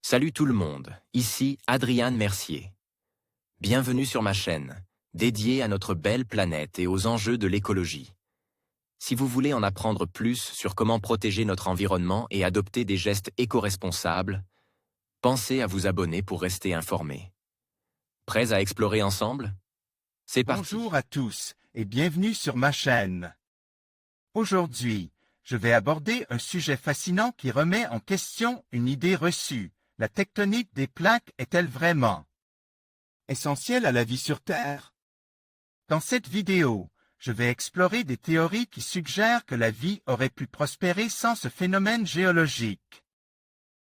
Salut tout le monde, ici Adrian Mercier. Bienvenue sur ma chaîne, dédiée à notre belle planète et aux enjeux de l'écologie. Si vous voulez en apprendre plus sur comment protéger notre environnement et adopter des gestes éco-responsables, pensez à vous abonner pour rester informé. Prêts à explorer ensemble? C'est parti. Bonjour à tous et bienvenue sur ma chaîne. Aujourd'hui, je vais aborder un sujet fascinant qui remet en question une idée reçue. La tectonique des plaques est-elle vraiment essentielle à la vie sur Terre? Dans cette vidéo, je vais explorer des théories qui suggèrent que la vie aurait pu prospérer sans ce phénomène géologique.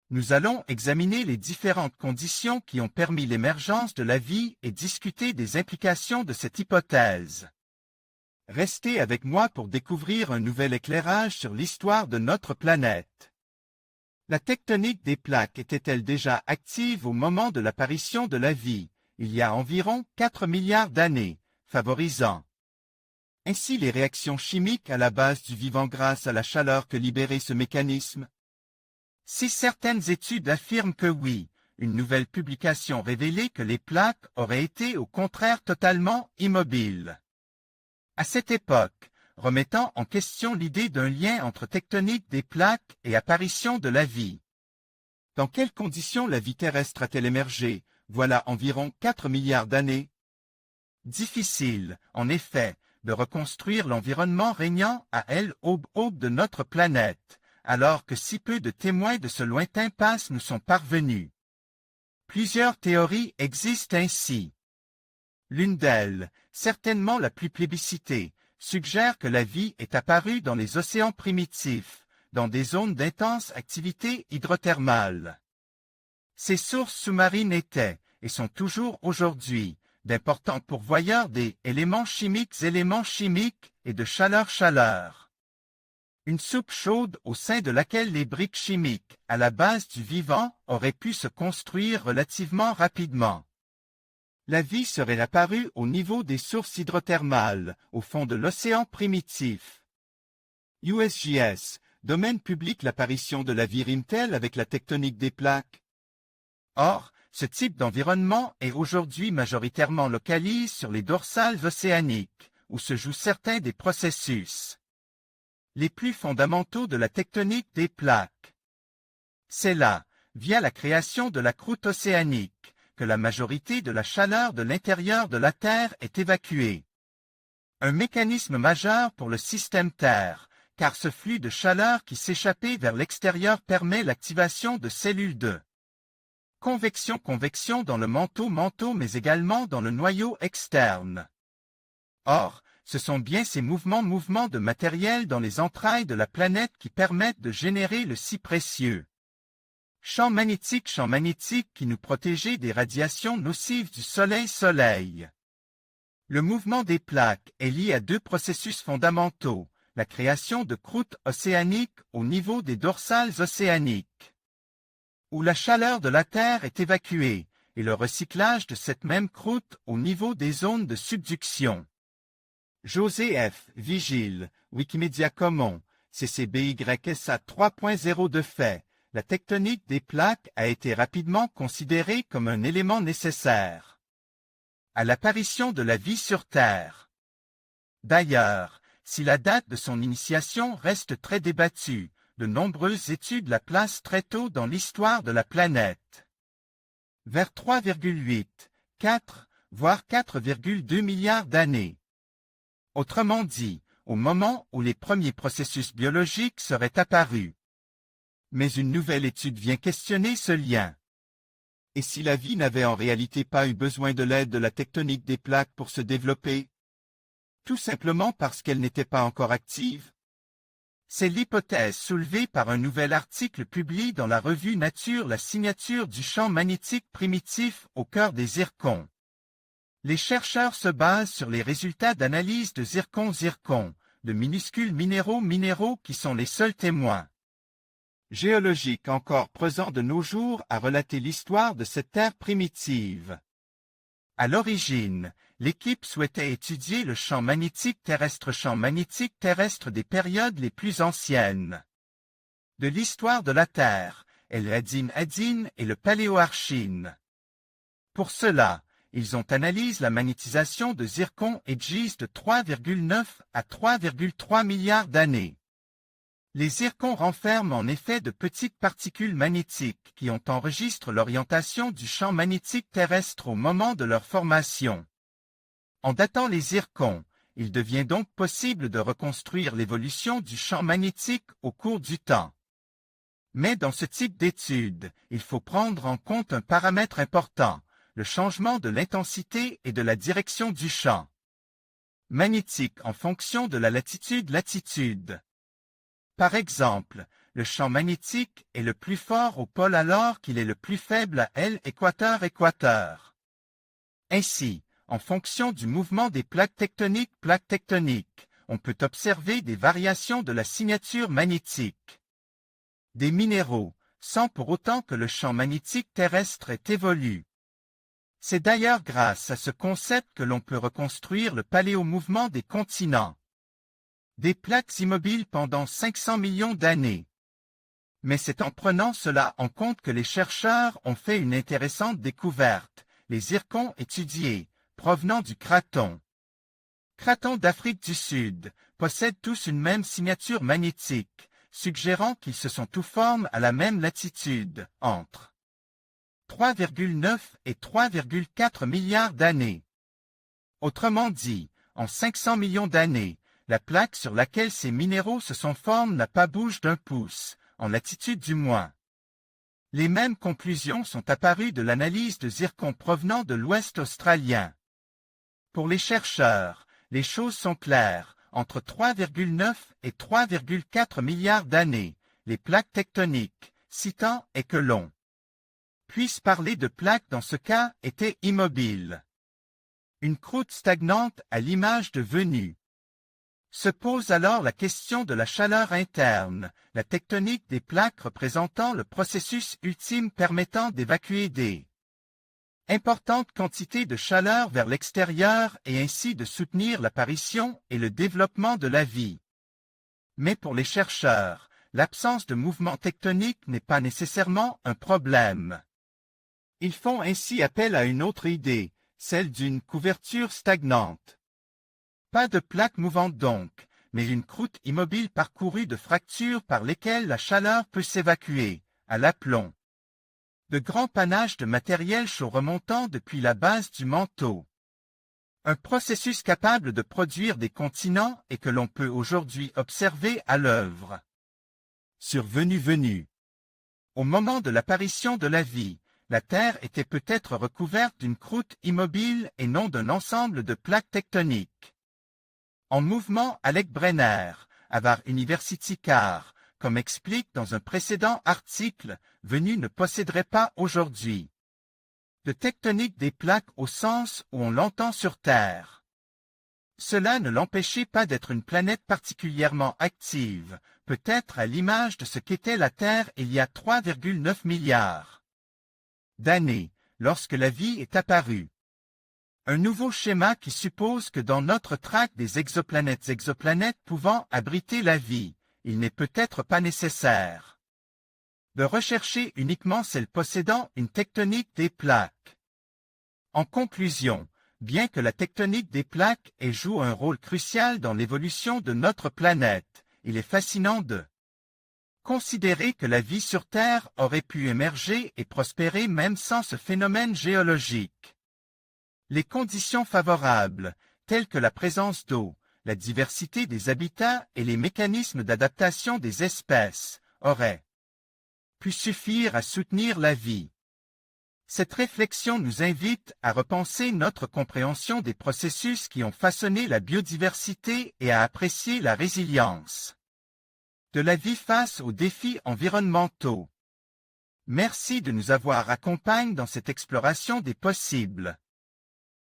Nous allons examiner les différentes conditions qui ont permis l'émergence de la vie et discuter des implications de cette hypothèse. Restez avec moi pour découvrir un nouvel éclairage sur l'histoire de notre planète. La tectonique des plaques était-elle déjà active au moment de l'apparition de la vie, il y a environ 4 milliards d'années, favorisant ainsi les réactions chimiques à la base du vivant grâce à la chaleur que libérait ce mécanisme? Si certaines études affirment que oui, une nouvelle publication révélait que les plaques auraient été au contraire totalement immobiles. À cette époque, remettant en question l'idée d'un lien entre tectonique des plaques et apparition de la vie. Dans quelles conditions la vie terrestre a-t-elle émergé, voilà environ 4 milliards d'années? Difficile, en effet, de reconstruire l'environnement régnant à l'aube de notre planète, alors que si peu de témoins de ce lointain passé nous sont parvenus. Plusieurs théories existent ainsi. L'une d'elles, certainement la plus plébiscitée, suggère que la vie est apparue dans les océans primitifs, dans des zones d'intense activité hydrothermale. Ces sources sous-marines étaient, et sont toujours aujourd'hui, d'importants pourvoyeurs des éléments chimiques et de chaleur. Une soupe chaude au sein de laquelle les briques chimiques, à la base du vivant, auraient pu se construire relativement rapidement. La vie serait apparue au niveau des sources hydrothermales, au fond de l'océan primitif. USGS, domaine public. L'apparition de la vie rime-t-elle avec la tectonique des plaques? Or, ce type d'environnement est aujourd'hui majoritairement localisé sur les dorsales océaniques, où se jouent certains des processus les plus fondamentaux de la tectonique des plaques. C'est là, via la création de la croûte océanique, que la majorité de la chaleur de l'intérieur de la Terre est évacuée. Un mécanisme majeur pour le système Terre, car ce flux de chaleur qui s'échappait vers l'extérieur permet l'activation de cellules de convection dans le manteau mais également dans le noyau externe. Or, ce sont bien ces mouvements de matériel dans les entrailles de la planète qui permettent de générer le si précieux champ magnétique qui nous protégeait des radiations nocives du Soleil. Le mouvement des plaques est lié à deux processus fondamentaux, la création de croûtes océaniques au niveau des dorsales océaniques, où la chaleur de la Terre est évacuée, et le recyclage de cette même croûte au niveau des zones de subduction. José F. Vigile, Wikimedia Commons, CCBYSA 3.0. De fait, la tectonique des plaques a été rapidement considérée comme un élément nécessaire à l'apparition de la vie sur Terre. D'ailleurs, si la date de son initiation reste très débattue, de nombreuses études la placent très tôt dans l'histoire de la planète. Vers 3,8, 4, voire 4,2 milliards d'années. Autrement dit, au moment où les premiers processus biologiques seraient apparus. Mais une nouvelle étude vient questionner ce lien. Et si la vie n'avait en réalité pas eu besoin de l'aide de la tectonique des plaques pour se développer? Tout simplement parce qu'elle n'était pas encore active? C'est l'hypothèse soulevée par un nouvel article publié dans la revue Nature, la signature du champ magnétique primitif au cœur des zircons. Les chercheurs se basent sur les résultats d'analyse de zircon, de minuscules minéraux qui sont les seuls témoins géologiques encore présents de nos jours à relater l'histoire de cette Terre primitive. À l'origine, l'équipe souhaitait étudier le champ magnétique terrestre des périodes les plus anciennes de l'histoire de la Terre, l'Adine et le Paléoarchine. Pour cela, ils ont analysé la magnétisation de zircon et gis de 3,9 à 3,3 milliards d'années. Les zircons renferment en effet de petites particules magnétiques qui enregistrent l'orientation du champ magnétique terrestre au moment de leur formation. En datant les zircons, il devient donc possible de reconstruire l'évolution du champ magnétique au cours du temps. Mais dans ce type d'étude, il faut prendre en compte un paramètre important, le changement de l'intensité et de la direction du champ magnétique en fonction de la latitude-latitude. Par exemple, le champ magnétique est le plus fort au pôle alors qu'il est le plus faible à l'équateur. Ainsi, en fonction du mouvement des plaques tectoniques, on peut observer des variations de la signature magnétique des minéraux, sans pour autant que le champ magnétique terrestre ait évolué. C'est d'ailleurs grâce à ce concept que l'on peut reconstruire le paléomouvement des continents. Des plaques immobiles pendant 500 millions d'années. Mais c'est en prenant cela en compte que les chercheurs ont fait une intéressante découverte, les zircons étudiés, provenant du craton. Cratons d'Afrique du Sud, possèdent tous une même signature magnétique, suggérant qu'ils se sont tous formés à la même latitude, entre 3,9 et 3,4 milliards d'années. Autrement dit, en 500 millions d'années, la plaque sur laquelle ces minéraux se sont formés n'a pas bougé d'un pouce, en latitude du moins. Les mêmes conclusions sont apparues de l'analyse de zircons provenant de l'Ouest australien. Pour les chercheurs, les choses sont claires, entre 3,9 et 3,4 milliards d'années, les plaques tectoniques, si tant est que l'on puisse parler de plaques dans ce cas étaient immobiles. Une croûte stagnante à l'image de Vénus. Se pose alors la question de la chaleur interne, la tectonique des plaques représentant le processus ultime permettant d'évacuer des importantes quantités de chaleur vers l'extérieur et ainsi de soutenir l'apparition et le développement de la vie. Mais pour les chercheurs, l'absence de mouvement tectonique n'est pas nécessairement un problème. Ils font ainsi appel à une autre idée, celle d'une couverture stagnante. Pas de plaque mouvante donc, mais une croûte immobile parcourue de fractures par lesquelles la chaleur peut s'évacuer, à l'aplomb. De grands panaches de matériel chaud remontant depuis la base du manteau. Un processus capable de produire des continents et que l'on peut aujourd'hui observer à l'œuvre. Sur Vénus. Au moment de l'apparition de la vie, la Terre était peut-être recouverte d'une croûte immobile et non d'un ensemble de plaques tectoniques. En mouvement Alec Brenner, Harvard University car, comme explique dans un précédent article, Vénus ne posséderait pas aujourd'hui de tectonique des plaques au sens où on l'entend sur Terre. Cela ne l'empêchait pas d'être une planète particulièrement active, peut-être à l'image de ce qu'était la Terre il y a 3,9 milliards d'années, lorsque la vie est apparue. Un nouveau schéma qui suppose que dans notre traque des exoplanètes pouvant abriter la vie, il n'est peut-être pas nécessaire de rechercher uniquement celles possédant une tectonique des plaques. En conclusion, bien que la tectonique des plaques joue un rôle crucial dans l'évolution de notre planète, il est fascinant de considérer que la vie sur Terre aurait pu émerger et prospérer même sans ce phénomène géologique. Les conditions favorables, telles que la présence d'eau, la diversité des habitats et les mécanismes d'adaptation des espèces, auraient pu suffire à soutenir la vie. Cette réflexion nous invite à repenser notre compréhension des processus qui ont façonné la biodiversité et à apprécier la résilience de la vie face aux défis environnementaux. Merci de nous avoir accompagnés dans cette exploration des possibles.